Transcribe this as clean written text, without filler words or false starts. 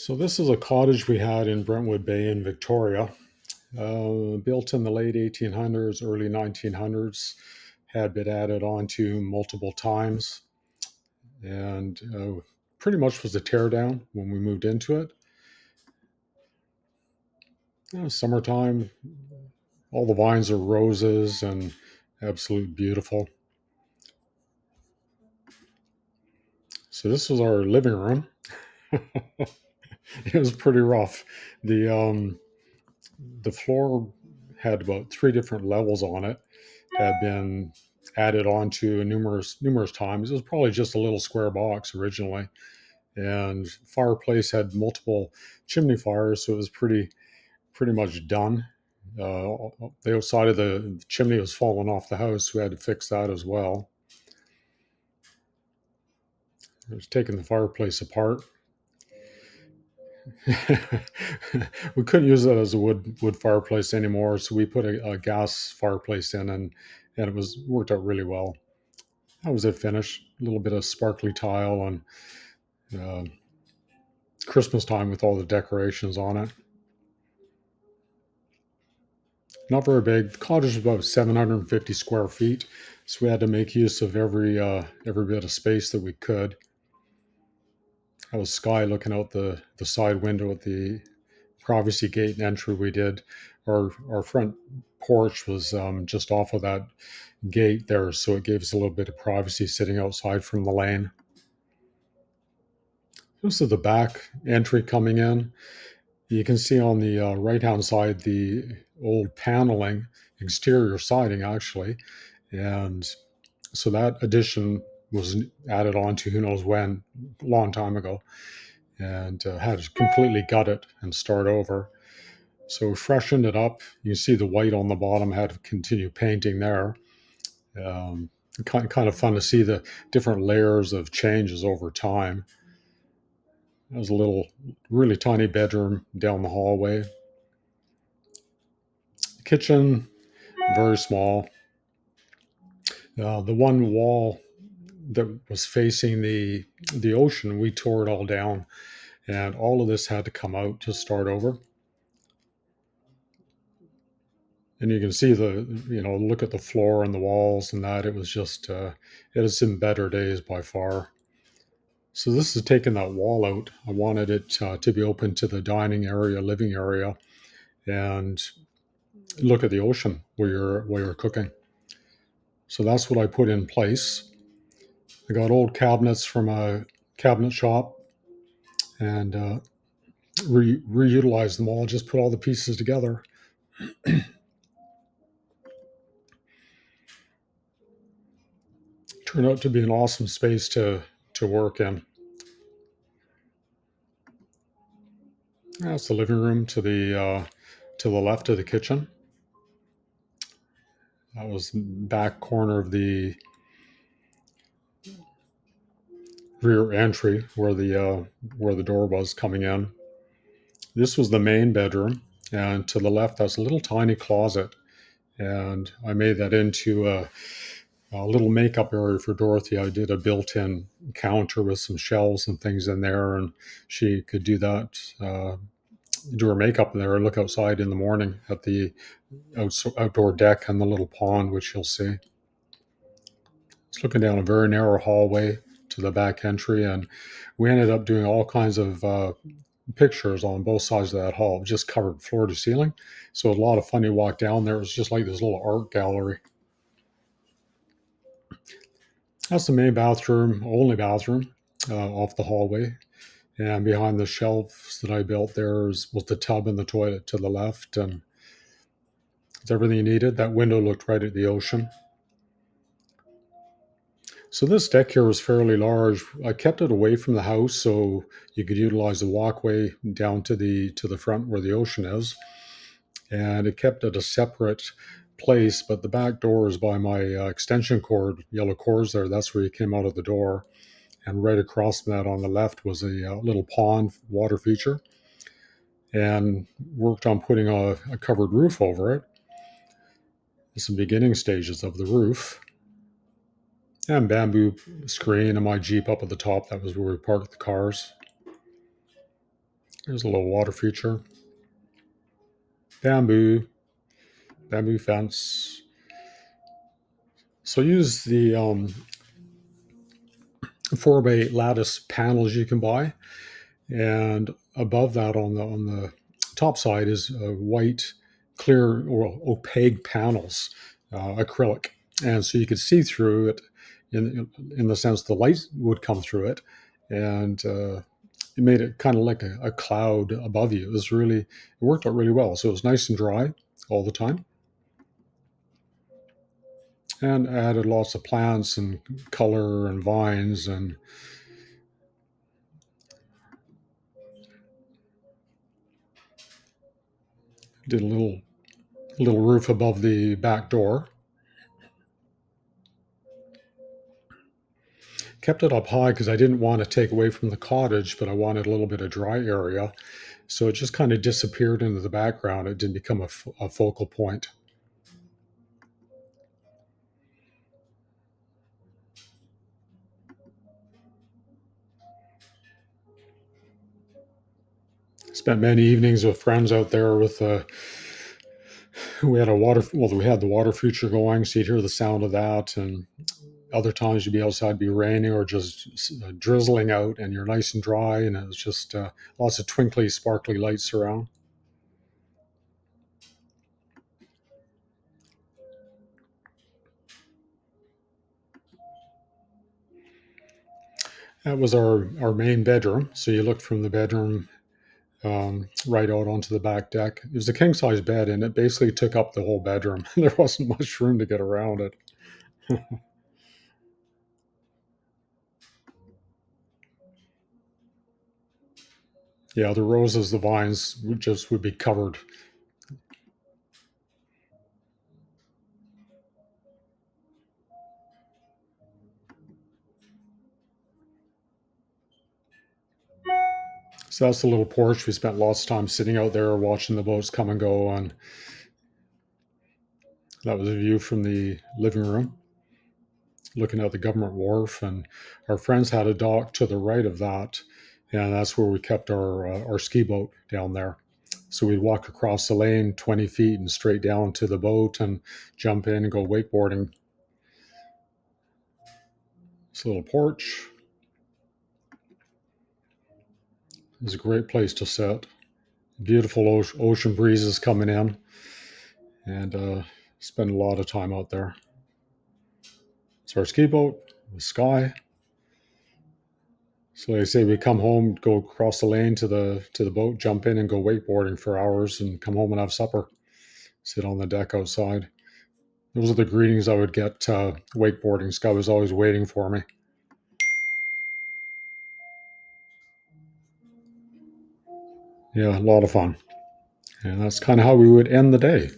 So this is a cottage we had in Brentwood Bay in Victoria, built in the late 1800s, early 1900s, had been added on to multiple times, and pretty much was a teardown when we moved into it. Summertime, all the vines are roses and absolute beautiful. So this was our living room. It was pretty rough. The um, the floor had about three different levels on it, had been added on to numerous times. It was probably just a little square box originally, and fireplace had multiple chimney fires, so it was pretty much done. The outside of the chimney was falling off the house. We had to fix that as well. I was taking the fireplace apart. We couldn't use it as a wood fireplace anymore, so we put a gas fireplace in, and it was worked out really well. That was it finished. A little bit of sparkly tile and uh, Christmas time with all the decorations on it. Not very big. The cottage is about 750 square feet, so we had to make use of every bit of space that we could. I was sky looking out the side window at the privacy gate and entry we did. Our front porch was just off of that gate there, so it gave us a little bit of privacy sitting outside from the lane. This is the back entry coming in. You can see on the right hand side the old paneling, exterior siding actually, and so that addition was added on to who knows when, a long time ago, and had to completely gut it and start over. So we freshened it up. You see the white on the bottom, had to continue painting there. Um, kind of fun to see the different layers of changes over time. There's a little, really tiny bedroom down the hallway. Kitchen, very small. The one wall that was facing the ocean, we tore it all down, and all of this had to come out to start over. And you can see look at the floor and the walls and that. It was just, it has some better days by far. So this is taking that wall out. I wanted it to be open to the dining area, living area, and look at the ocean where you're cooking. So that's what I put in place. I got old cabinets from a cabinet shop and reutilized them all. Just put all the pieces together. Turned out to be an awesome space to work in. That's the living room to the left of the kitchen. That was back corner of the rear entry where the door was coming in. This was the main bedroom, and to the left that's a little tiny closet, and I made that into a little makeup area for Dorothy. I did a built-in counter with some shelves and things in there, and she could do that, do her makeup there, and look outside in the morning at the outdoor deck and the little pond, which you'll see. It's looking down a very narrow hallway to the back entry, and we ended up doing all kinds of pictures on both sides of that hall, just covered floor to ceiling. So a lot of fun. You walk down there, it's just like this little art gallery. That's the main bathroom, only bathroom off the hallway. And behind the shelves that I built there was the tub and the toilet to the left, and it's everything you needed. That window looked right at the ocean. So this deck here was fairly large. I kept it away from the house so you could utilize the walkway down to the front where the ocean is, and it kept it a separate place. But the back door is by my extension cord, yellow cords there. That's where you came out of the door, and right across from that on the left was a little pond water feature, and worked on putting a covered roof over it. Some beginning stages of the roof. And bamboo screen and my Jeep up at the top. That was where we parked the cars. There's a little water feature. Bamboo, bamboo fence. So use the 4x8 lattice panels you can buy, and above that on the top side is white, clear or opaque panels, acrylic, and so you could see through it in the sense the light would come through it, and it made it kind of like a cloud above you. It worked out really well. So it was nice and dry all the time, and I added lots of plants and color and vines and did a little roof above the back door. Kept it up high because I didn't want to take away from the cottage, but I wanted a little bit of dry area. So it just kind of disappeared into the background. It didn't become a focal point. Spent many evenings with friends out there with we had we had the water feature going, so you'd hear the sound of that, and other times you'd be outside, be raining or just drizzling out, and you're nice and dry, and it was just lots of twinkly, sparkly lights around. That was our main bedroom. So you looked from the bedroom right out onto the back deck. It was a king size bed, and it basically took up the whole bedroom. There wasn't much room to get around it. Yeah, the roses, the vines would be covered. So that's the little porch. We spent lots of time sitting out there watching the boats come and go. And that was a view from the living room, looking at the government wharf. And our friends had a dock to the right of that, and that's where we kept our ski boat down there. So we'd walk across the lane 20 feet and straight down to the boat and jump in and go wakeboarding. This little porch is a great place to sit. Beautiful ocean breezes coming in, and spend a lot of time out there. So our ski boat, the sky. So like I say, we come home, go across the lane to the boat, jump in, and go wakeboarding for hours, and come home and have supper. Sit on the deck outside. Those are the greetings I would get wakeboarding. Sky was always waiting for me. Yeah, a lot of fun. And that's kind of how we would end the day.